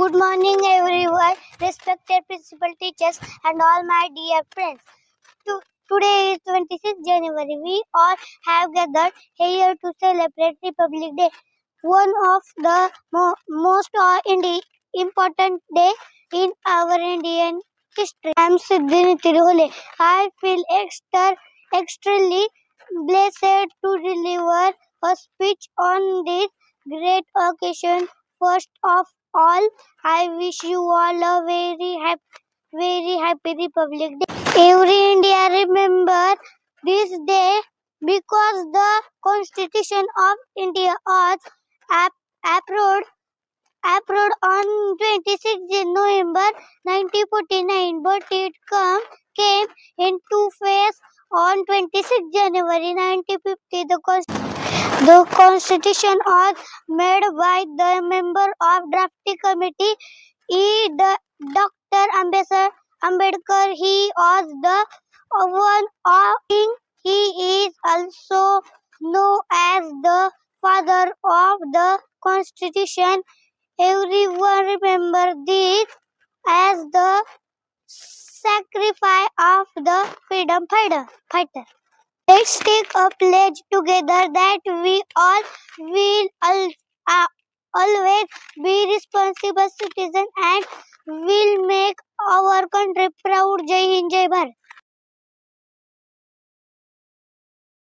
Good morning, everyone, respected principal teachers, and all my dear friends. Today is 26th January. We all have gathered here to celebrate Republic Day, one of the most important day in our Indian history. I am Siddhi Tirhole. I feel extremely blessed to deliver a speech on this great occasion. First of all, I wish you all a very happy Republic Day. Every India remember this day because the Constitution of India was approved approved on 26th November 1949, but it came into force on 26th January 1950. The Constitution was made by the member of drafting committee. Dr. Ambedkar. He was the one of king. He is also known as the father of the Constitution. Everyone remember this as the sacrifice of the freedom fighter. Let's take a pledge together that we all will always be responsible citizens and will make our country proud. Jai Hind, Jai Bharat.